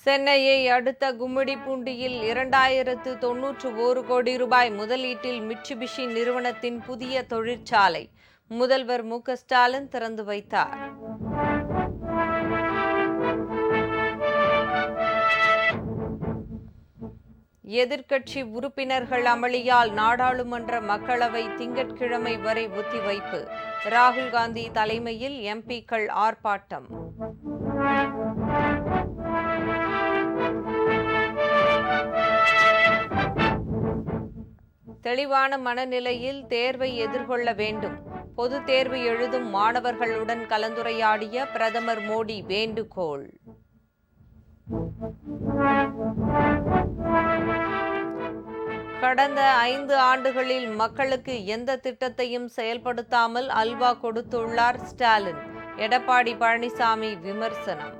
சென்னையை அடுத்த கும்மிடிப்பூண்டியில் 2091 கோடி ரூபாய் முதலீட்டில் மிட்சுபிஷி நிறுவனத்தின் புதிய தொழிற்சாலை முதல்வர் மு.க.ஸ்டாலின் திறந்து வைத்தார். எதிர்க்கட்சி உறுப்பினர்கள் அமளியால் நாடாளுமன்ற மக்களவை திங்கட்கிழமை வரை ஒத்திவைப்பு. ராகுல் காந்தி தலைமையில் எம்பிக்கள் ஆர்ப்பாட்டம். தெளிவான மனநிலையில் தேர்வை எதிர்கொள்ள வேண்டும். பொதுத் தேர்வு எழுதும் மாணவர்களுடன் கலந்துரையாடிய பிரதமர் மோடி வேண்டுகோள். கடந்த 5 ஆண்டுகளில் மக்களுக்கு எந்த திட்டத்தையும் செயல்படுத்தாமல் அல்வா கொடுத்துள்ளார் ஸ்டாலின். எடப்பாடி பழனிசாமி விமர்சனம்.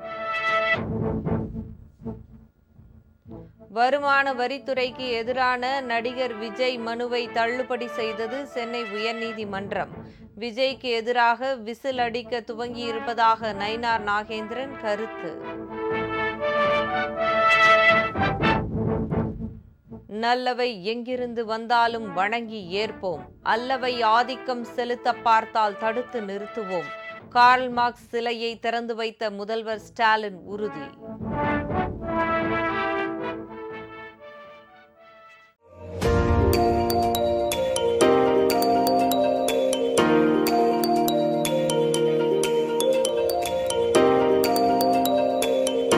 வருமான வரித்துறைக்கு எதிரான நடிகர் விஜய் மனுவை தள்ளுபடி செய்தது சென்னை உயர்நீதிமன்றம். விஜய்க்கு எதிராக விசில் அடிக்க துவங்கியிருப்பதாக நயினார் நாகேந்திரன் கருத்து. நல்லவை எங்கிருந்து வந்தாலும் வணங்கி ஏற்போம். அல்லவை ஆதிக்கம் செலுத்த பார்த்தால் தடுத்து நிறுத்துவோம். கார்ல் மார்க்ஸ் சிலையை திறந்து வைத்த முதல்வர் ஸ்டாலின் உறுதி.